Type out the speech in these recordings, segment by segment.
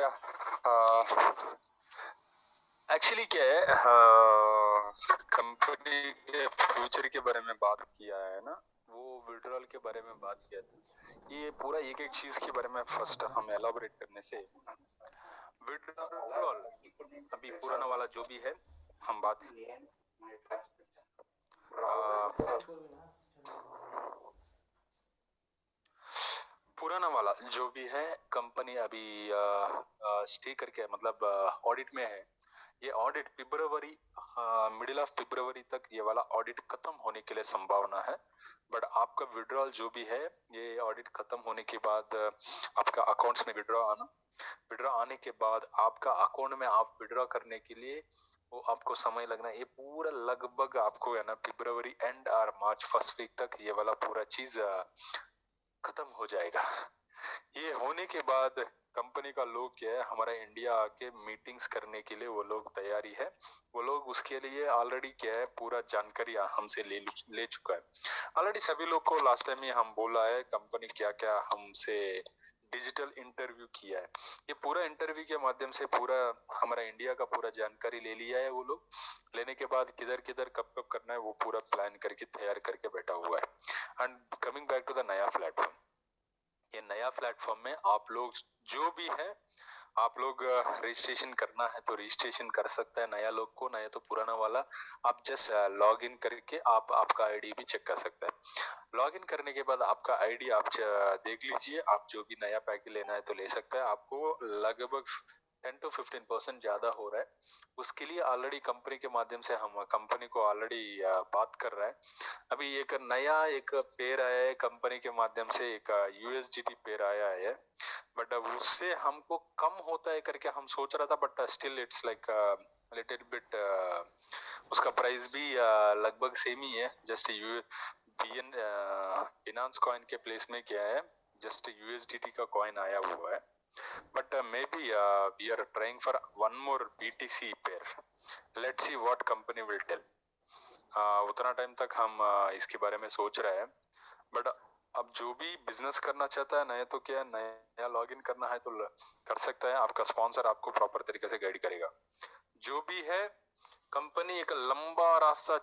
या एक्चुअली क्या है, कंपनी के फ्यूचर के बारे में बात किया है ना, वो विड्रॉल के बारे में बात किया था। ये पूरा एक एक चीज के बारे में फर्स्ट हम एलाबोरेट करने से विड्रॉल अभी पुराना वाला जो भी है हम बात पुराना वाला जो भी है कंपनी अभी स्टे करके मतलब ऑडिट में है। ये audit February middle of February तक ये वाला ऑडिट खत्म होने के लिए संभावना है। बट आपका विड्रॉल जो भी है ये ऑडिट खत्म होने के बाद आपका अकाउंट्स में विड्रॉ आने के बाद आपका अकाउंट में आप विड्रॉ करने के लिए वो आपको समय लगना है। ये पूरा लगभग आपको है ना फरवरी एंड और मार्च फर्स्ट वीक तक ये वाला पूरा चीज खत्म हो जाएगा। ये होने के बाद कंपनी का लोग क्या है हमारा इंडिया आके मीटिंग्स करने के लिए वो लोग तैयारी है। वो लोग उसके लिए ऑलरेडी क्या है पूरा जानकारी हमसे ले चुका है। ऑलरेडी सभी लोग को लास्ट टाइम ही हम बोला है कंपनी क्या क्या हमसे डिजिटल इंटरव्यू किया है। ये पूरा इंटरव्यू के माध्यम से पूरा हमारा इंडिया का पूरा जानकारी ले लिया है। वो लोग लेने के बाद किधर किधर कब कब करना है वो पूरा प्लान करके तैयार करके बैठा हुआ है। And coming back to the नया प्लेटफॉर्म, ये नया प्लेटफॉर्म में आप लोग जो भी है आप लोग रजिस्ट्रेशन करना है तो रजिस्ट्रेशन कर सकते हैं। नया लोग को नया तो पुराना वाला आप जस्ट लॉग इन करके आप आपका आईडी भी चेक कर सकते हैं। लॉग इन करने के बाद आपका आईडी आप देख लीजिए। आप जो भी नया पैकेज लेना है तो ले सकते हैं। आपको लगभग 10 to 15% ज्यादा हो रहा है। उसके लिए ऑलरेडी कंपनी के माध्यम से हम कंपनी को ऑलरेडी बात कर रहा है। अभी एक नया एक पेयर आया है कंपनी के माध्यम से, एक यूएसडीटी पेयर आया है। बट अब उससे हमको कम होता है करके हम सोच रहा था। But still it's like little bit उसका प्राइस भी लगभग सेम ही है। जस्ट बिनांस कॉइन के प्लेस में क्या है जस्ट यूएसडीटी का कॉइन आया हुआ है। But maybe we are trying for one more BTC pair. Let's see what company will tell. उतना टाइम तक हम इसके बारे में सोच रहे हैं। बट अब जो भी बिजनेस करना चाहता है नया तो क्या नया लॉग इन करना है तो कर सकता है। आपका स्पॉन्सर आपको प्रॉपर तरीके से गाइड करेगा। जो भी है कंपनी एक लंबा रास्ता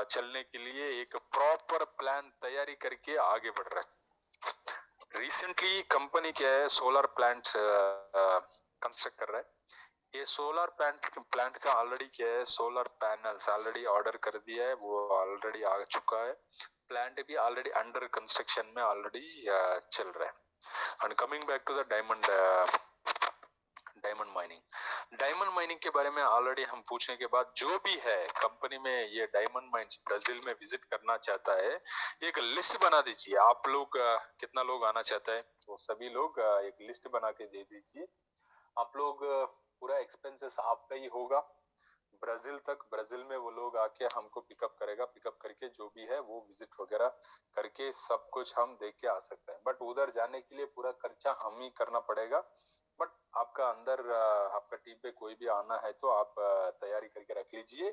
चलने के लिए एक प्रॉपर प्लान तैयारी करके आगे बढ़ रहा है। रिसेंटली कंपनी क्या है सोलर प्लांट कंस्ट्रक्ट कर रहा है। ये सोलर प्लांट का ऑलरेडी क्या है सोलर पैनल्स ऑलरेडी ऑर्डर कर दिया है। वो ऑलरेडी आ चुका है। प्लांट भी ऑलरेडी अंडर कंस्ट्रक्शन में ऑलरेडी चल रहा है। And coming back to the diamond mining के बारे में ऑलरेडी हम पूछने के बाद जो भी है कंपनी में ये डायमंड माइंस ब्राजील में विजिट करना चाहता है एक लिस्ट बना दीजिए। आप लोग कितना लोग आना चाहता है वो सभी लोग एक लिस्ट बना के दे दीजिए। आप लोग पूरा एक्सपेंसेस आपका ही होगा ब्राजील में वो लोग आके हमको पिकअप करेगा। पिकअप करके जो भी है वो विजिट वगैरह करके सब कुछ हम देख के आ सकते हैं। बट उधर जाने के लिए पूरा खर्चा हम ही करना पड़ेगा। बट आपका अंदर आपका टीम पे कोई भी आना है तो आप तैयारी करके रख लीजिए।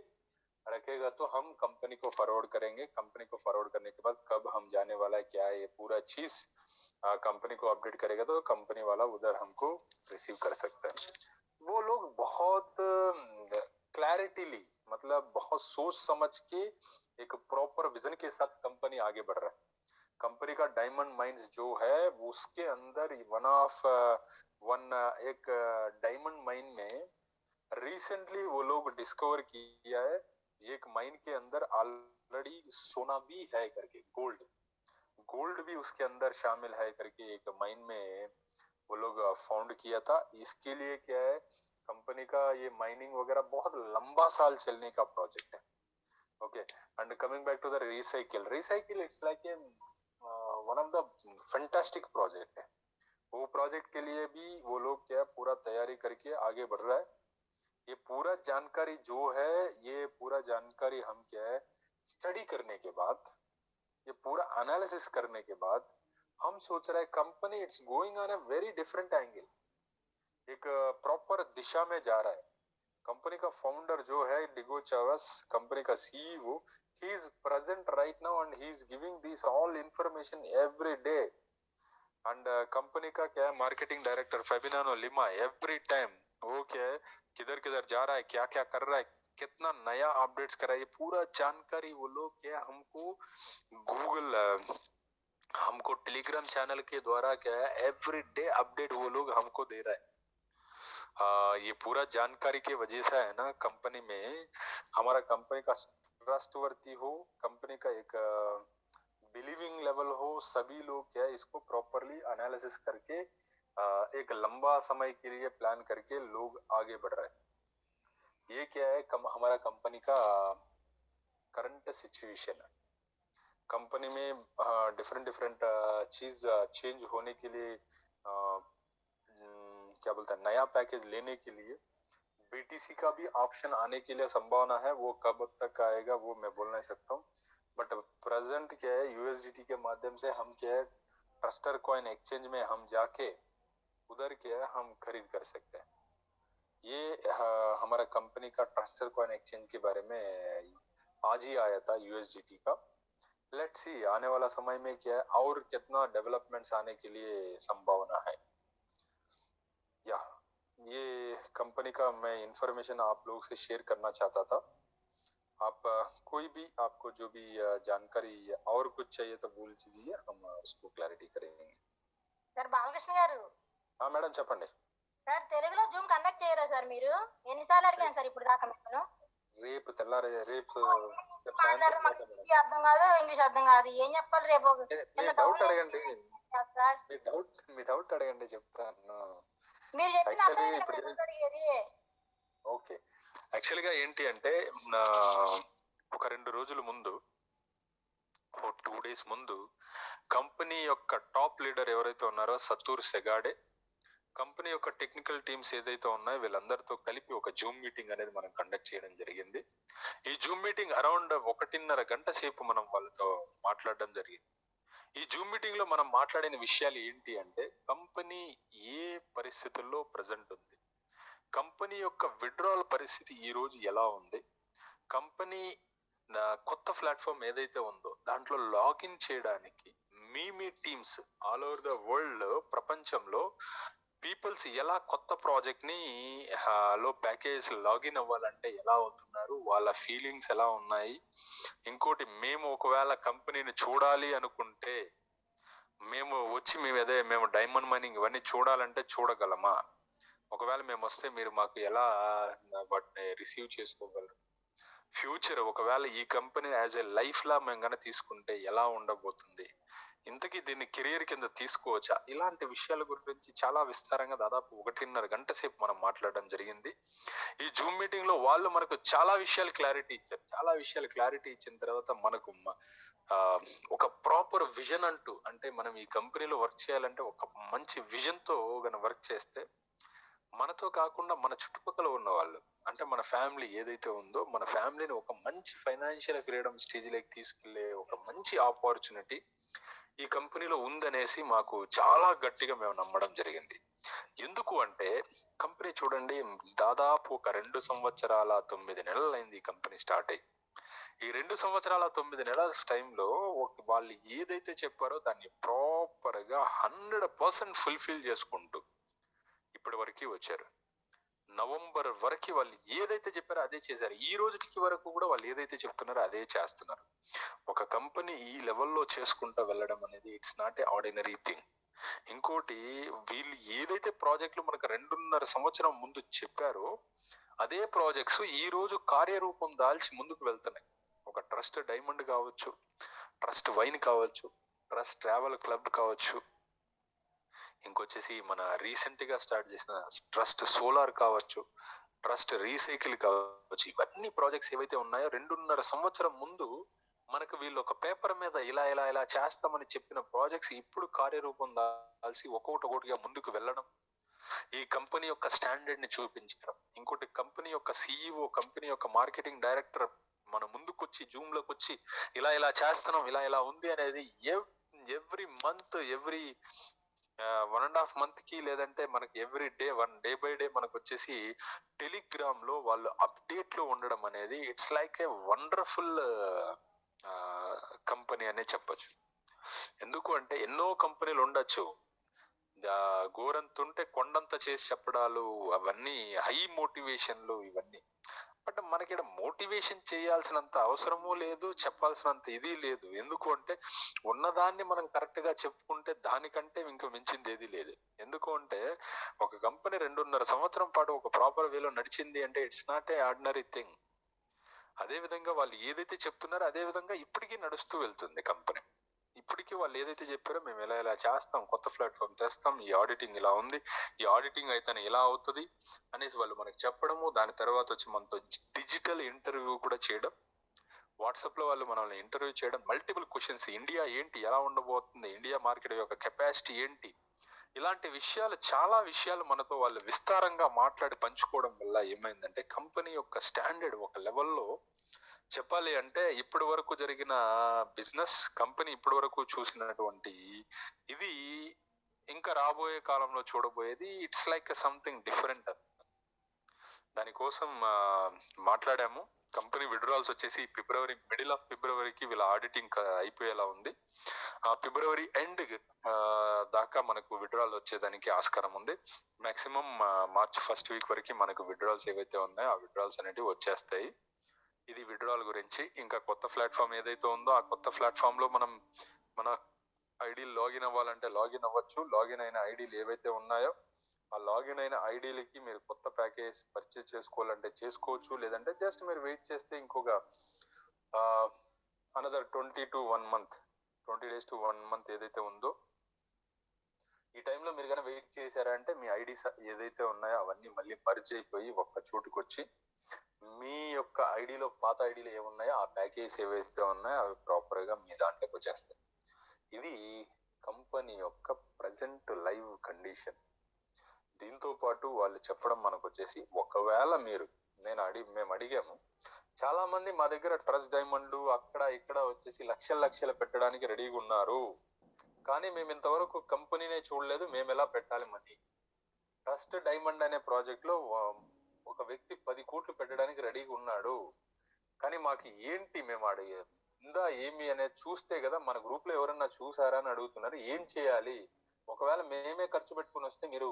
रखेगा तो हम कंपनी को फॉरवर्ड करेंगे। कंपनी को फॉरवर्ड करने के बाद कब हम जाने वाला है क्या है ये पूरा चीज कंपनी को अपडेट करेगा तो कंपनी वाला उधर हमको रिसीव कर सकता है। वो लोग बहुत क्लैरिटीली मतलब बहुत सोच समझ के एक प्रॉपर विजन के साथ कंपनी आगे बढ़ रहा है। कंपनी का डायमंड माइंस जो है उसके अंदर वन एक डायमंड माइन में रिसेंटली वो लोग डिस्कवर किया है। एक माइन के अंदर ऑलरेडी सोना भी है करके गोल्ड भी उसके अंदर शामिल है करके एक माइन में वो लोग फाउंड किया था। इसके लिए क्या है कंपनी का ये माइनिंग वगैरह बहुत लंबा साल चलने का प्रोजेक्ट है। Okay and coming back to the recycle it's like a one of the fantastic project है। वो प्रोजेक्ट के लिए भी वो लोग क्या पूरा तैयारी करके आगे बढ़ रहा है। ये पूरा जानकारी जो है ये पूरा जानकारी हम क्या है स्टडी करने के बाद ये पूरा एनालिसिस करने के बाद हम सोच रहे हैं company it's going on a very different angle. एक प्रॉपर दिशा में जा रहा है। कंपनी का फाउंडर जो है डिगो चावस कंपनी का CEO he is present right now and he is giving this all information every day. And company का क्या है, marketing director Fabiano Lima every time वो क्या है, किधर किधर जा रहा है, क्या क्या कर रहा है, कितना नया अपडेट्स करा है, ये पूरा जानकारी वो लोग क्या हमको गूगल हमको टेलीग्राम चैनल के द्वारा क्या है एवरी डे अपडेट वो लोग हमको दे रहा है। ये पूरा जानकारी की वजह से है ना, कंपनी में हमारा कंपनी का ट्रस्टवर्दी हो, कंपनी का एक बिलीविंग लेवल हो, सभी लोग क्या है इसको प्रॉपरली एनालिसिस करके एक लंबा समय के लिए प्लान करके लोग आगे बढ़ रहे हैं। ये क्या है हमारा कंपनी का करंट सिचुएशन है। कंपनी में डिफरेंट डिफरेंट चीज चेंज होने के लिए क्या बोलते हैं, नया पैकेज लेने के लिए बीटीसी का भी ऑप्शन आने के लिए संभावना है। वो कब तक आएगा वो मैं बोल नहीं सकता हूँ, बट प्रेजेंट क्या है यूएसडीटी के माध्यम से हम क्या है ट्रस्टर कॉइन एक्सचेंज में हम जाके उधर क्या है हम खरीद कर सकते हैं। ये हमारा कंपनी का ट्रस्टर कॉइन एक्सचेंज के बारे में आज ही आया था यूएसडीटी का। लेट्स सी आने वाला समय में क्या है और कितना डेवलपमेंट्स आने के लिए संभावना है। या ये कंपनी का मैं इंफॉर्मेशन आप लोगों से शेयर करना चाहता था। आप कोई भी आपको जो भी जानकारी और कुछ चाहिए तो बोल दीजिए, हम उसको क्लैरिटी करेंगे। సార్ బాలకృష్ణ గారు, మేడం చెప్పండి సార్ తెలుగులో జూమ్ కండక్ట్ చేయరా సార్? మీరు ఎన్నిసార్లు అడిగాను సార్ ఇప్పుడు దాకా నేను? రేపు తెల్లారే రేపు మాట్లాడడం మనకి హిందీ అర్థం కాదు, ఇంగ్లీష్ అర్థం కాదు, ఏం చెప్పాలి రేపు? డౌట్ అడగండి సార్ మీ డౌట్ అడగండి చెప్తాను. మీరు చెప్పిన అడిగేది ఓకే. యాక్చువల్ గా ఏంటి అంటే ఒక 2 రోజుల ముందు 2 డేస్ ముందు కంపెనీ యొక్క టాప్ లీడర్ ఎవరైతే ఉన్నారో సత్తూర్ సెగాడే కంపెనీ యొక్క టెక్నికల్ టీమ్స్ ఏదైతే ఉన్నాయో వీళ్ళందరితో కలిపి ఒక జూమ్ మీటింగ్ అనేది మనం కండక్ట్ చేయడం జరిగింది. ఈ జూమ్ మీటింగ్ అరౌండ్ 1.5 గంట సేపు మనం వాళ్ళతో మాట్లాడడం జరిగింది. ఈ జూమ్ మీటింగ్ లో మనం మాట్లాడిన విషయాలు ఏంటి అంటే కంపెనీ ఏ పరిస్థితుల్లో ప్రజెంట్ ఉంది, కంపెనీ యొక్క విడ్రాల్ పరిస్థితి ఈ రోజు ఎలా ఉంది, కంపెనీ కొత్త ప్లాట్ఫామ్ ఏదైతే ఉందో దాంట్లో లాగిన్ చేయడానికి మీ teams all over the world ప్రపంచంలో పీపుల్స్ ఎలా కొత్త ప్రాజెక్ట్ ని లో ప్యాకేజ్ లాగిన్ అవ్వాలంటే ఎలా అవుతున్నారు, వాళ్ళ ఫీలింగ్స్ ఎలా ఉన్నాయి. ఇంకోటి మేము ఒకవేళ కంపెనీని చూడాలి అనుకుంటే మేము వచ్చి మేము డైమండ్ మైనింగ్ ఇవన్నీ చూడాలంటే చూడగలమా, ఒకవేళ మేము వస్తే మీరు మాకు ఎలా వాటిని రిసీవ్ చేసుకోగలరు, ఫ్యూచర్ ఒకవేళ ఈ కంపెనీ యాజ్ ఏ లైఫ్ లా మేము కనుక తీసుకుంటే ఎలా ఉండబోతుంది, ఇంతకీ దీన్ని కెరియర్ కింద తీసుకోవచ్చా, ఇలాంటి విషయాల గురించి చాలా విస్తారంగా దాదాపు 1.5 గంట సేపు మనం మాట్లాడడం జరిగింది. ఈ జూమ్ మీటింగ్ లో వాళ్ళు మనకు చాలా విషయాలు క్లారిటీ ఇచ్చారు. చాలా విషయాలు క్లారిటీ ఇచ్చిన తర్వాత మనకు ఒక ప్రాపర్ విజన్ అంటూ, అంటే మనం ఈ కంపెనీలో వర్క్ చేయాలంటే ఒక మంచి విజన్ తో గన వర్క్ చేస్తే మనతో కాకుండా మన చుట్టుపక్కల ఉన్న వాళ్ళు, అంటే మన ఫ్యామిలీ ఏదైతే ఉందో మన ఫ్యామిలీని ఒక మంచి ఫైనాన్షియల్ ఫ్రీడమ్ స్టేజ్ లోకి తీసుకెళ్లే ఒక మంచి ఆపర్చునిటీ ఈ కంపెనీలో ఉందనేసి మాకు చాలా గట్టిగా మేము నమ్మడం జరిగింది. ఎందుకు అంటే కంపెనీ చూడండి దాదాపు ఒక 2 సంవత్సరాల 9 నెలలు అయింది ఈ కంపెనీ స్టార్ట్ అయ్యి. ఈ 2 సంవత్సరాల 9 నెలల టైంలో వాళ్ళు ఏదైతే చెప్పారో దాన్ని ప్రాపర్ గా 100% ఫుల్ఫిల్ చేసుకుంటూ ఇప్పటి వరకు వచ్చారు. నవంబర్ వరకు వాళ్ళు ఏదైతే చెప్పారో అదే చేశారు. ఈ రోజుకి వరకు కూడా వాళ్ళు ఏదైతే చెప్తున్నారో అదే చేస్తున్నారు. ఒక కంపెనీ ఈ లెవెల్లో చేసుకుంటూ వెళ్ళడం అనేది it's not a ordinary thing. ఇంకోటి వీళ్ళు ఏదైతే ప్రాజెక్టులు మనకు 2.5 సంవత్సరం ముందు చెప్పారో అదే ప్రాజెక్ట్స్ ఈ రోజు కార్యరూపం దాల్చి ముందుకు వెళ్తున్నాయి. ఒక ట్రస్ట్ డైమండ్ కావచ్చు, ట్రస్ట్ వైన్ కావచ్చు, ట్రస్ట్ ట్రావెల్ క్లబ్ కావచ్చు, ఇంకొచ్చేసి మన రీసెంట్ గా స్టార్ట్ చేసిన ట్రస్ట్ సోలార్ కావచ్చు, ట్రస్ట్ రీసైకిల్ కావచ్చు, ఇవన్నీ ప్రాజెక్ట్స్ ఏవైతే ఉన్నాయో 2.5 సంవత్సరం ముందు మనకు వీళ్ళు ఒక పేపర్ మీద ఇలా ఇలా ఇలా చేస్తామని చెప్పిన ప్రాజెక్ట్స్ ఇప్పుడు కార్యరూపం దాల్సి ఒక్కొక్కటిగా ముందుకు వెళ్ళడం, ఈ కంపెనీ యొక్క స్టాండర్డ్ ని చూపించడం. ఇంకోటి కంపెనీ యొక్క సిఇఓ, కంపెనీ యొక్క మార్కెటింగ్ డైరెక్టర్ మన ముందుకు వచ్చి జూమ్ లోకి వచ్చి ఇలా ఇలా చేస్తున్నాం, ఇలా ఇలా ఉంది అనేది ఎవ్రీ మంత్ ఎవ్రీ 1.5 మంత్ కి లేదంటే మనకి every day 1 day by day మనకు వచ్చేసి టెలిగ్రామ్ లో వాళ్ళు అప్డేట్ లో ఉండడం అనేది it's like a wonderful company అనే చెప్పొచ్చు. ఎందుకు అంటే ఎన్నో కంపెనీలు ఉండొచ్చు, గోరంతుంటే కొండంత చేసి చెప్పడాలు, అవన్నీ హై మోటివేషన్లు ఇవన్నీ. బట్ మనకి మోటివేషన్ చేయాల్సినంత అవసరము లేదు, చెప్పాల్సినంత ఇది లేదు. ఎందుకు అంటే ఉన్నదాన్ని మనం కరెక్ట్ గా చెప్పుకుంటే దానికంటే ఇంకా మించింది ఏది లేదు. ఎందుకు అంటే ఒక కంపెనీ 2.5 సంవత్సరం పాటు ఒక ప్రాపర్ వేలో నడిచింది అంటే it's not a ordinary thing. అదే విధంగా వాళ్ళు ఏదైతే చెప్తున్నారో అదే విధంగా ఇప్పటికీ నడుస్తూ వెళ్తుంది కంపెనీ. ఇప్పటికీ వాళ్ళు ఏదైతే చెప్పారో మేము ఇలా చేస్తాం, కొత్త ప్లాట్ఫామ్ తెస్తాం, ఈ ఆడిటింగ్ ఇలా ఉంది, ఈ ఆడిటింగ్ అయితే ఇలా అవుతుంది అనేసి వాళ్ళు మనకి చెప్పడము. దాని తర్వాత వచ్చి మనతో డిజిటల్ ఇంటర్వ్యూ కూడా చేయడం, వాట్సాప్ లో వాళ్ళు మనల్ని ఇంటర్వ్యూ చేయడం, మల్టిపుల్ క్వశ్చన్స్, ఇండియా ఏంటి, ఎలా ఉండబోతుంది, ఇండియా మార్కెట్ యొక్క కెపాసిటీ ఏంటి, ఇలాంటి విషయాలు, చాలా విషయాలు మనతో వాళ్ళు విస్తారంగా మాట్లాడి పంచుకోవడం వల్ల ఏమైందంటే కంపెనీ యొక్క స్టాండర్డ్ ఒక లెవెల్లో చెప్పాలి అంటే ఇప్పటి వరకు జరిగిన బిజినెస్, కంపెనీ ఇప్పటి వరకు చూసినటువంటి ఇది ఇంకా రాబోయే కాలంలో చూడబోయేది ఇట్స్ లైక్ సంథింగ్ డిఫరెంట్. దానికోసం మాట్లాడాము. కంపెనీ విడ్రాల్స్ వచ్చేసి ఫిబ్రవరి, మిడిల్ ఆఫ్ ఫిబ్రవరికి వీళ్ళ ఆడిటింగ్ అయిపోయేలా ఉంది. ఆ ఫిబ్రవరి ఎండ్ దాకా మనకు విడ్రాల్ వచ్చేదానికి ఆస్కారం ఉంది. మాక్సిమం మార్చ్ ఫస్ట్ వీక్ వరకు మనకు విడ్రాల్స్ ఏవైతే ఉన్నాయో ఆ విడ్రాల్స్ అనేవి వచ్చేస్తాయి. ఇది విడ్రాల్ గురించి. ఇంకా కొత్త ప్లాట్ఫామ్ ఏదైతే ఉందో ఆ కొత్త ప్లాట్ఫామ్ లో మనం మన ఐడి లాగిన్ అవ్వాలంటే లాగిన్ అవ్వచ్చు. లాగిన్ అయిన ఐడీలు ఏవైతే ఉన్నాయో ఆ లాగిన్ అయిన ఐడీలకి మీరు కొత్త ప్యాకేజ్ పర్చేజ్ చేసుకోవాలంటే చేసుకోవచ్చు. లేదంటే జస్ట్ మీరు వెయిట్ చేస్తే ఇంకొక another 20 to 1 month, 20 days to 1 month ఏదైతే ఉందో ఈ టైంలో మీరు కనుక వెయిట్ చేశారంటే మీ ఐడీస్ ఏదైతే ఉన్నాయో అవన్నీ మళ్ళీ మర్జ్ అయిపోయి ఒక్క చోటుకు వచ్చి మీ యొక్క ఐడిలో పాత ఐడీలు ఏమున్నాయో ఆ ప్యాకేజ్ ఏవైతే ఉన్నాయో అవి ప్రాపర్ గా మీ దాంట్లోకి వచ్చేస్తాయి. ఇది కంపెనీ యొక్క ప్రజెంట్ లైవ్ కండిషన్. దీంతో పాటు వాళ్ళు చెప్పడం మనకు వచ్చేసి, ఒకవేళ మేము అడిగాము, చాలా మంది మా దగ్గర ట్రస్ట్ డైమండ్ అక్కడ ఇక్కడ వచ్చేసి లక్షలు పెట్టడానికి రెడీగా ఉన్నారు, కానీ మేము ఇంతవరకు కంపెనీనే చూడలేదు, మేము ఎలా పెట్టాలి మనీ. ట్రస్ట్ డైమండ్ అనే ప్రాజెక్ట్ లో ఒక వ్యక్తి 10 కోట్లు పెట్టడానికి రెడీగా ఉన్నాడు, కానీ మాకు ఏంటి, మేము ఉందా ఏమి అనేది చూస్తే కదా, మన గ్రూప్ లో ఎవరన్నా చూసారా అని అడుగుతున్నారు. ఏం చేయాలి, ఒకవేళ మేమే ఖర్చు పెట్టుకుని వస్తే మీరు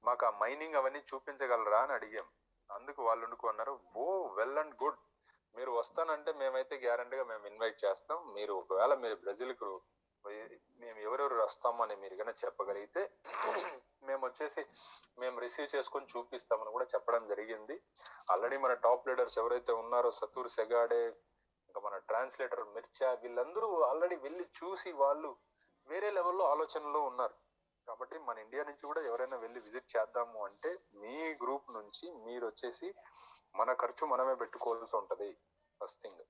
మాకు ఆ మైనింగ్ అవన్నీ చూపించగలరా అని అడిగాం. అందుకు వాళ్ళు అనుకున్నారు, ఓ వెల్ అండ్ గుడ్, మీరు వస్తానంటే మేమైతే గ్యారంటీగా మేము ఇన్వైట్ చేస్తాం. మీరు ఒకవేళ మీరు బ్రెజిల్ కు మేము ఎవరెవరు వస్తామని మీరు కనుక చెప్పగలిగితే మేము రిసీవ్ చేసుకొని చూపిస్తామని కూడా చెప్పడం జరిగింది. ఆల్రెడీ మన టాప్ లీడర్స్ ఎవరైతే ఉన్నారో సతూర్ సెగాడే, ఇంకా మన ట్రాన్స్లేటర్ మిర్చా, వీళ్ళందరూ ఆల్రెడీ వెళ్ళి చూసి వాళ్ళు వేరే లెవెల్లో ఆలోచనలో ఉన్నారు. కాబట్టి మన ఇండియా నుంచి కూడా ఎవరైనా వెళ్ళి విజిట్ చేద్దాము అంటే మీ గ్రూప్ నుంచి మీరు వచ్చేసి మన ఖర్చు మనమే పెట్టుకోవాల్సి ఉంటది. ఫస్ట్ థింగ్,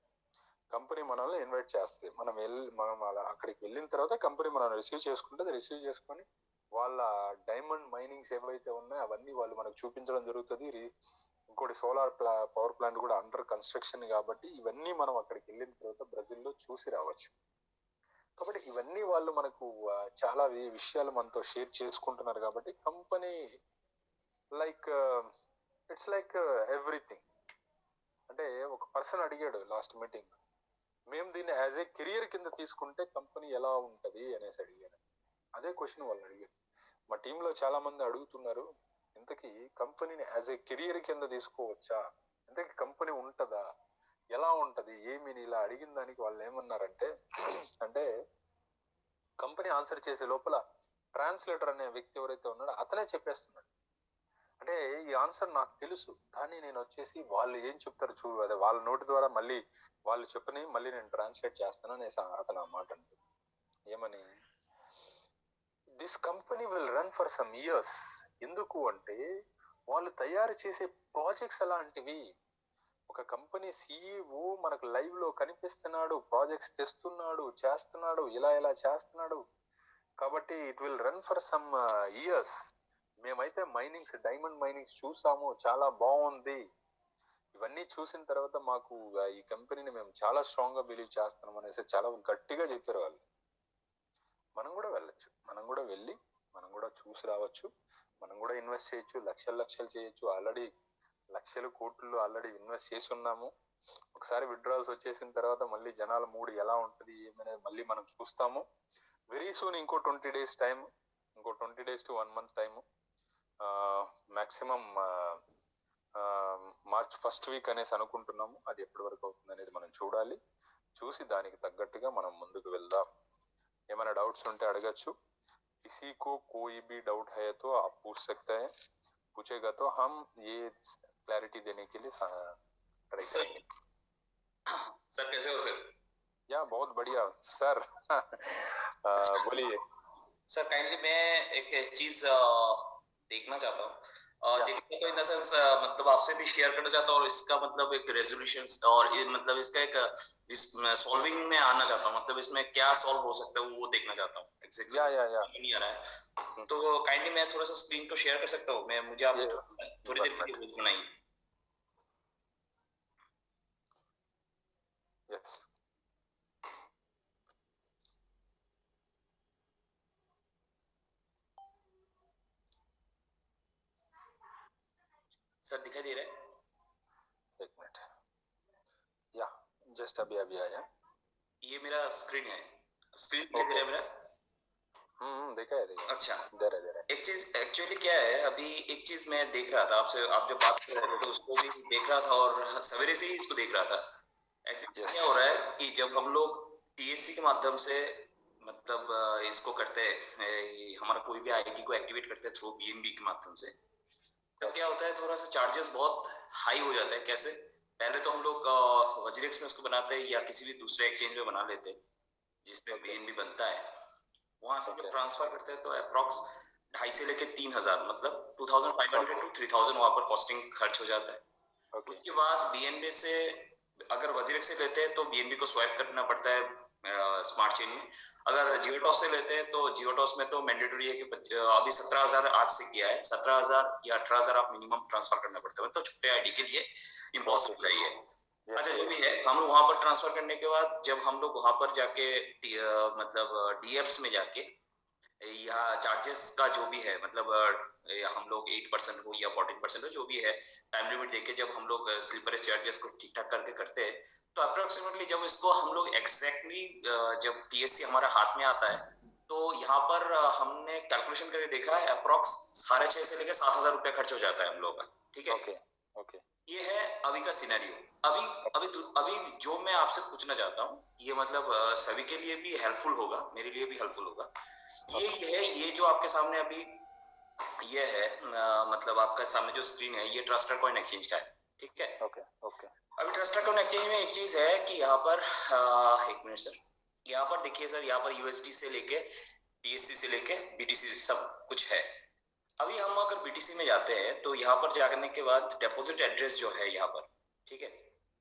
కంపెనీ మనల్ని ఇన్వైట్ చేస్తుంది. మనం అక్కడికి వెళ్ళిన తర్వాత కంపెనీ మనం రిసీవ్ చేసుకుంటే రిసీవ్ చేసుకొని వాళ్ళ డైమండ్ మైనింగ్స్ ఏవైతే ఉన్నాయో అవన్నీ వాళ్ళు మనకు చూపించడం జరుగుతుంది. ఇంకోటి సోలార్ పవర్ ప్లాంట్ కూడా అండర్ కన్స్ట్రక్షన్ కాబట్టి ఇవన్నీ మనం అక్కడికి వెళ్ళిన తర్వాత బ్రెజిల్లో చూసి రావచ్చు. కాబట్టి ఇవన్నీ వాళ్ళు మనకు చాలా విషయాలు మనతో షేర్ చేసుకుంటున్నారు. కాబట్టి కంపెనీ ఇట్స్ లైక్ ఎవ్రీథింగ్. అంటే ఒక పర్సన్ అడిగాడు లాస్ట్ మీటింగ్, మేము దీన్ని యాజ్ ఏ కెరియర్ కింద తీసుకుంటే కంపెనీ ఎలా ఉంటది అనేసి అడిగాను. అదే క్వశ్చన్ వాళ్ళు అడిగారు. మా టీంలో చాలా మంది అడుగుతున్నారు, ఇంతకీ కంపెనీని యాజ్ ఏ కెరియర్ కింద తీసుకోవచ్చా, ఇంతకీ కంపెనీ ఉంటదా, ఎలా ఉంటది ఏమి, ఇలా అడిగిన దానికి వాళ్ళు ఏమన్నారంటే, అంటే కంపెనీ ఆన్సర్ చేసే లోపల ట్రాన్స్లేటర్ అనే వ్యక్తి ఎవరైతే ఉన్నాడో అతనే చెప్పేస్తున్నాడు. అంటే ఈ ఆన్సర్ నాకు తెలుసు, కానీ నేను వచ్చేసి వాళ్ళు ఏం చెప్తారు చూడు, అదే వాళ్ళ నోటి ద్వారా మళ్ళీ వాళ్ళు చెప్పని మళ్ళీ నేను ట్రాన్స్లేట్ చేస్తాను అనేసి అతను ఆ మాట అంటాడు. ఏమని, this company will run for some years. ఎందుకు అంటే వాళ్ళు తయారు చేసే ప్రాజెక్ట్స్ అలాంటివి. ఒక కంపెనీ సిఇఓ మనకు లైవ్ లో కనిపిస్తున్నాడు, ప్రాజెక్ట్స్ తెస్తున్నాడు, చేస్తున్నాడు, ఇలా చేస్తున్నాడు. కాబట్టి it will run for some years. మేమైతే మైనింగ్స్, డైమండ్ మైనింగ్స్ చూసాము, చాలా బాగుంది. ఇవన్నీ చూసిన తర్వాత మాకు ఈ కంపెనీని మేము చాలా స్ట్రాంగ్ గా బిలీవ్ చేస్తున్నాం అనేసి చాలా గట్టిగా చెప్పారు వాళ్ళు. మనం కూడా వెళ్ళొచ్చు, మనం కూడా వెళ్ళి మనం కూడా చూసి రావచ్చు, మనం కూడా ఇన్వెస్ట్ చేయొచ్చు, లక్షలు చేయొచ్చు. ఆల్రెడీ లక్షలు కోట్లు ఆల్రెడీ ఇన్వెస్ట్ చేసి ఉన్నాము. ఒకసారి విత్డ్రాల్స్ వచ్చేసిన తర్వాత మళ్ళీ జనాల మూడు ఎలా ఉంటది ఏమనేది మళ్ళీ మనం చూస్తాము. వెరీ సూన్, ఇంకో 20 days టైం, ఇంకో 20 days to 1 month time, maximum March first week అనేసి అనుకుంటున్నాము. అది ఎప్పటి వరకు అవుతుంది అనేది మనం చూడాలి. చూసి దానికి తగ్గట్టుగా మనం ముందుకు వెళ్దాం. ఏమైనా డౌట్స్ ఉంటే అడగచ్చు. किसी को कोई भी डाउट है तो आप पूछ सकते हैं. पूछेगा तो हम ये क्लैरिटी देने के लिए ट्राई करेंगे. सर कैसे हो सर? या बहुत बढ़िया सर. बोलिए सर. काइंडली मैं एक चीज देखना चाहता हूँ, देखना तो इन द सेंस मतलब आपसे भी शेयर करना चाहता हूँ, और इसका मतलब एक रेजोल्यूशन और मतलब इसका एक सॉल्विंग में आना चाहता हूँ. मतलब इसमें क्या सॉल्व हो सकता है वो देखना चाहता हूँ. एग्जैक्टली नहीं आ रहा है. तो काइंडली मैं थोड़ा सा स्क्रीन तो शेयर कर सकता हूँ. मैं मुझे आप थोड़ी देर के लिए बनाइए. यस सर दिखाई दे रहा है? एक मिनट. या जस्ट अभी आया. ये मेरा स्क्रीन है. स्क्रीन दिखाई दे रहा है मेरा? देखा है. अच्छा, दे रहा है. एक चीज एक्चुअली क्या है, अभी एक चीज मैं देख रहा था आपसे, आप जो बात कर रहे थे तो उसको भी देख रहा था, और सवेरे से ही इसको देख रहा था. एक्चुअली क्या हो रहा है कि जब हम लोग टीएससी के माध्यम से मतलब इसको करते हैं, हमारा कोई भी आईडी को एक्टिवेट करते हैं थ्रू बीएनबी के माध्यम से, तब क्या होता है थोड़ा सा चार्जेस बहुत हाई हो जाता है. कैसे? पहले तो हम लोग वजीरेक्स में उसको बनाते हैं या किसी भी दूसरे एक्सचेंज में बना लेते हैं जिसपे बीएनबी बनता है. वहां से जब ट्रांसफर करते हैं तो अप्रॉक्स 2,500 से लेके 3,000 मतलब 2,500 to 3,000 वहां पर कॉस्टिंग खर्च हो जाता है. उसके बाद बीएनबी से अगर वजीरेक्स से लेते हैं तो बीएनबी को स्वैप करना पड़ता है स्मार्ट चेन में. अगर जियोटॉस से लेते हैं तो जियोटॉस में तो मैंडेटरी है कि अभी 17,000 आज से किया है, 17,000 या 18,000 आप मिनिमम ट्रांसफर करना पड़ता है. मतलब छोटे आईडी के लिए इम्पॉसिबल है ये. अच्छा, जो भी है हम लोग वहां पर ट्रांसफर करने के बाद जब हम लोग वहां पर जाके मतलब डीएप्स में जाके या चार्जेस का जो भी है मतलब हम लोग 8% हो या 14% हो जो भी है टाइम लिमिट देके जब हम लोग स्लीपर चार्जेस को ठीक ठाक करके करते हैं तो अप्रोक्सीमेटली जब इसको हम लोग एग्जैक्टली जब टीएससी हमारा हाथ में आता है तो यहाँ पर हमने कैलकुलेशन करके देखा है अप्रोक्स 6,500 से लेकर 7,000 रुपया खर्च हो जाता है हम लोग का. ठीक है. ओके. ये है अभी का सिनेरियो. अभी जो मैं आपसे पूछना चाहता हूँ ये मतलब सभी के लिए भी हेल्पफुल होगा, मेरे लिए भी हेल्पफुल होगा. ये जो आपके सामने अभी ये है मतलब आपका सामने जो स्क्रीन है ये ट्रस्टेड कॉइन एक्सचेंज का है. ठीक है. ओके. अभी ट्रस्टेड कॉइन एक्सचेंज में एक चीज है कि यहाँ पर एक मिनट सर, यहाँ पर देखिए सर, यहाँ पर यूएसडी से लेके टीएससी से लेके बीटीसी सब कुछ है. अभी हम अगर बीटीसी में जाते हैं तो यहाँ पर जाने के बाद डिपॉजिट एड्रेस जो है यहाँ पर, ठीक है,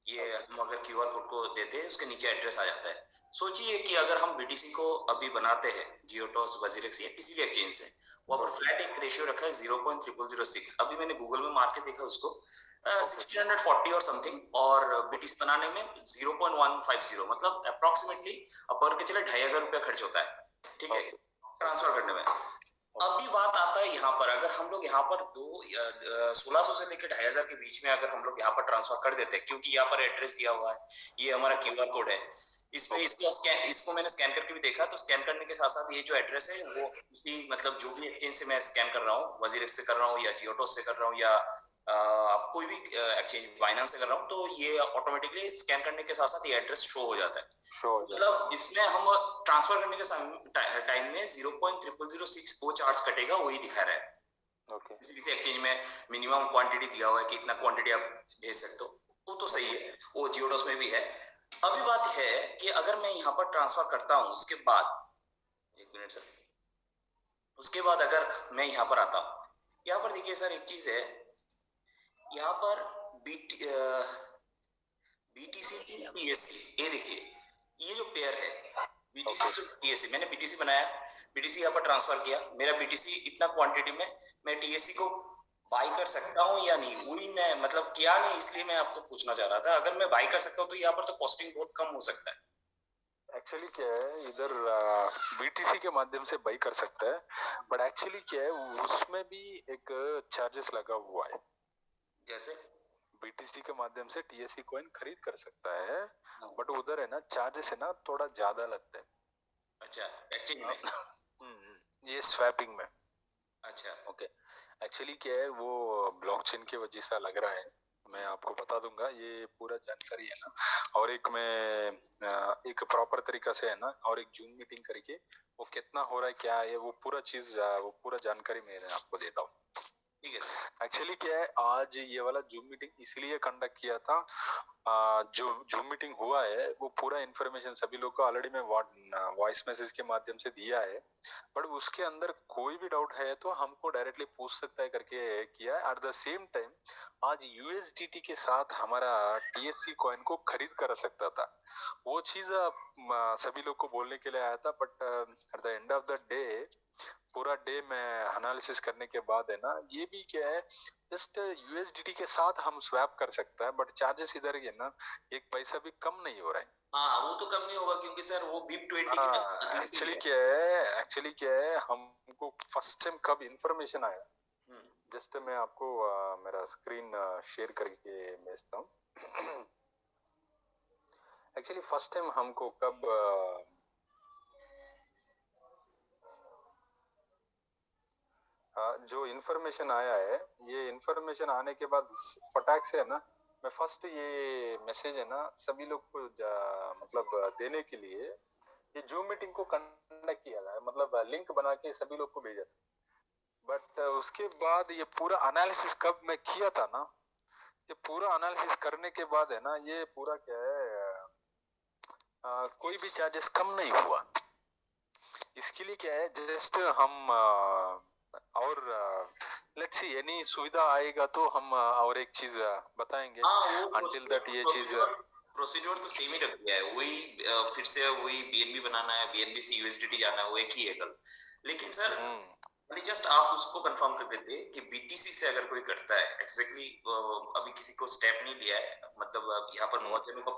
ये हम अगर क्यूआर कोड को देते हैं उसके नीचे एड्रेस आ जाता है. सोचिए कि अगर हम बीटीसी को अभी बनाते हैं जियोटॉस वजीरेक्स या किसी भी एक्सचेंज से, वहाँ पर फ्लैट एक रेशियो रखा है 0.0006. अभी मैंने गूगल में मार के देखा उसको 1640 और समथिंग, और बीटीसी बनाने में 0.150 मतलब अप्रोक्सीमेटली पर के चले 2,500 रुपया खर्च होता है. ठीक है, ट्रांसफर करने में. अभी बात आता है यहाँ पर अगर हम लोग यहाँ पर 1,600 से लेकर 2,500 के बीच में अगर हम लोग यहाँ पर ट्रांसफर कर देते हैं, क्योंकि यहाँ पर एड्रेस दिया हुआ है, ये हमारा क्यूआर कोड है, इसमें इसको मैंने स्कैन करके भी देखा तो स्कैन करने के साथ साथ ये जो एड्रेस है वो उसी मतलब जो भी एक्सचेंज से मैं स्कैन कर रहा हूँ, वजीरेक्स से कर रहा हूँ या जियोटॉस से कर रहा हूँ या आप कोई भी एक्सचेंज बाइनेंस से कर रहा हूँ, तो ये ऑटोमेटिकली स्कैन करने के साथ साथ ये एड्रेस शो हो जाता है. मतलब इसमें हम ट्रांसफर करने के टाइम में 0.0006 वो चार्ज कटेगा, वही दिखा रहा है. किसी एक्सचेंज में मिनिमम क्वांटिटी दिया हुआ है कि इतना क्वांटिटी आप भेज सकते हो, वो तो सही है, वो जियोटॉस में भी है. अभी बात है कि अगर मैं यहाँ पर ट्रांसफर करता हूँ उसके बाद, एक मिनट सर, उसके बाद अगर मैं यहाँ पर आता हूँ, यहाँ पर देखिए सर एक चीज है, यहाँ पर बीटीसी टीएससी, ये देखिए ये जो पेयर है बीटीसी टीएससी, मैंने बीटीसी बनाया, बीटीसी यहाँ पर ट्रांसफर किया, मेरा बीटीसी इतना क्वांटिटी में मैं टीएससी को बाई कर सकता हूँ या नहीं, वही मैं मतलब क्या नहीं, इसलिए मैं आपको पूछना चाह रहा था. अगर मैं बाई कर सकता हूँ तो यहाँ पर तो कॉस्टिंग बहुत कम हो सकता है. एक्चुअली क्या है, इधर बीटीसी के माध्यम से बाई कर सकता है, बट एक्चुअली क्या है उसमें भी एक चार्जेस लगा हुआ है. जैसे बीटीसी के माध्यम से टीएससी कॉइन खरीद कर सकता है, बट उधर है ना चार्जेस है ना थोड़ा ज्यादा लगता है. अच्छा, एक्सचेंज में ये स्वैपिंग में। अच्छा ओके, एक्चुअली क्या है वो ब्लॉकचेन की वजह से लग रहा है, मैं आपको बता दूंगा, ये पूरा जानकारी है ना। और एक मैं एक प्रॉपर तरीका से है ना, और एक जूम मीटिंग करके वो कितना हो रहा है क्या है वो पूरा चीज वो पूरा जानकारी मैं आपको देता हूँ। ठीक है सर। एक्चुअली क्या है, आज ये वाला जूम मीटिंग इसलिए कंडक्ट किया था, जो जूम मीटिंग हुआ है वो पूरा इन्फॉर्मेशन सभी लोग को ऑलरेडी मैं वॉइस मैसेज के माध्यम से दिया है, बट उसके अंदर कोई भी डाउट है तो हमको डायरेक्टली पूछ सकता है करके किया है। एट द सेम टाइम आज यूएसडीटी के साथ हमारा टीएससी कॉइन को खरीद कर सकता था, वो चीज सभी लोग को बोलने के लिए आया था, but at the end of the day पूरा डे में एनालिसिस करने के बाद है ना, ये भी क्या है, जस्ट यूएसडीटी के साथ हम स्वैप कर सकता है, बट चार्जेस इधर है ना, एक पैसा भी कम नहीं हो रहा है। हाँ वो तो कम नहीं होगा क्योंकि सर वो BIP 20 के हाँ, एक्चुअली क्या है हमको फर्स्ट टाइम कब इंफॉर्मेशन आया, जस्ट मैं आपको मेरा स्क्रीन शेयर करके भेजता हूँ। एक्चुअली फर्स्ट टाइम हमको कब जो इन्फॉर्मेशन आया है, ये इन्फॉर्मेशन आने के बाद फटाक से है ना, मैं फर्स्ट ये मैसेज है ना सभी लोग को मतलब देने के लिए ये जूम मीटिंग को कंडक्ट किया था, मतलब लिंक बना के सभी लोग को भेजा था, बट उसके बाद ये पूरा एनालिसिस कब मैं किया था ना, ये पूरा एनालिसिस करने के बाद है ना, ये पूरा क्या है कोई भी चार्जेस कम नहीं हुआ। इसके लिए क्या है, जस्ट हम और लेट्स सी एनी सुविधा आएगा तो हम और एक चीज बताएंगे। हाँ वो अंटिल दैट ये चीज प्रोसीड्योर तो सेम ही रख दिया है, वही फिर से वही बीएनबी बनाना है, बीएनबी से यूएसडीटी जाना है, वो एक ही है कल। लेकिन सर जस्ट आप उसको कंफर्म कर देते कि बीटीसी से अगर कोई करता है एग्जैक्टली अभी किसी को स्टेप नहीं लिया है, मतलब यहाँ पर बहुत जनों को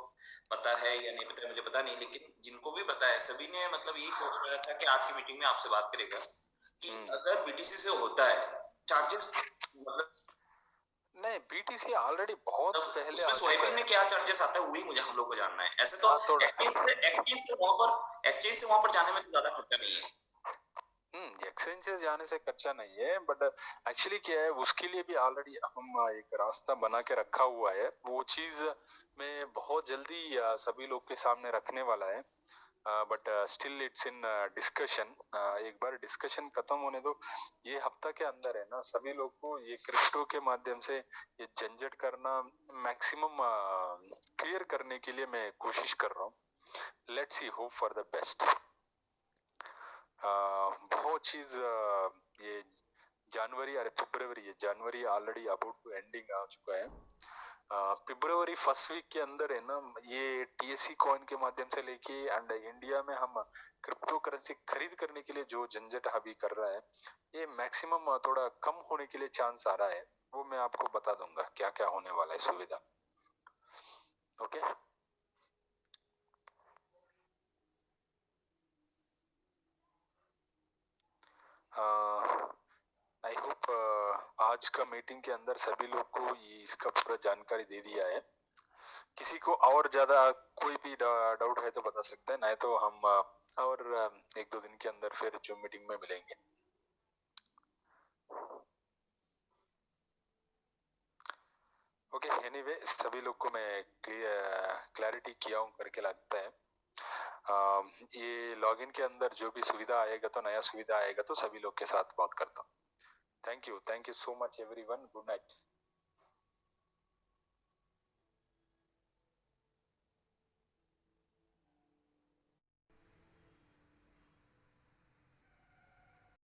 पता है या नहीं पता है मुझे पता नहीं, लेकिन जिनको भी पता है सभी ने मतलब यही सोच रहा था कि आज की मीटिंग में आपसे बात करेगा कि अगर बीटीसी से होता है चार्जेस मतलब नहीं, बीटीसी ऑलरेडी बहुत पहले उसमें स्वैपिंग में क्या चार्जेस आता है वही मुझे हम लोग को जानना है। ऐसे तो एक्सचेंज से वहां पर जाने में तो ज्यादा खर्चा नहीं है। एक्सचेंजेस जाने से खर्चा नहीं है, बट एक्चुअली क्या है उसके लिए भी ऑलरेडी हम एक रास्ता बना के रखा हुआ है, वो चीज में बहुत जल्दी सभी लोग के सामने रखने वाला है, but still it's in discussion. एक बार डिस्कशन खत्म होने दो, ये हफ्ता के अंदर है ना सभी लोग को ये क्रिप्टो के माध्यम से ये झंझट करना मैक्सिमम क्लियर करने के लिए मैं कोशिश कर रहा हूँ। Let's see, hope for the best. बहुत चीज ये जनवरी अरे फरवरी, ये जनवरी ऑलरेडी अबाउट टू एंडिंग आ चुका है, फरवरी फर्स्ट वीक के अंदर है ना ये टीएससी कॉइन के माध्यम से लेके एंड इंडिया में हम क्रिप्टो करेंसी खरीद करने के लिए जो झंझट अभी कर रहा है, ये मैक्सिमम थोड़ा कम होने के लिए चांस आ रहा है, वो मैं आपको बता दूंगा क्या क्या होने वाला है सुविधा। ओके आई होप आज का मीटिंग के अंदर सभी लोग को इसका पूरा जानकारी दे दिया है। किसी को और ज्यादा कोई भी डाउट है तो बता सकते हैं, नहीं तो हम और एक दो दिन के अंदर फिर जो मीटिंग में मिलेंगे। ओके, एनीवे सभी लोग को मैं क्लैरिटी किया हूँ करके लगता है। ये लॉगिन के अंदर जो भी सुविधा आएगा तो नया सुविधा आएगा तो सभी लोग के साथ बात करता हूँ। Thank you so much everyone, good night.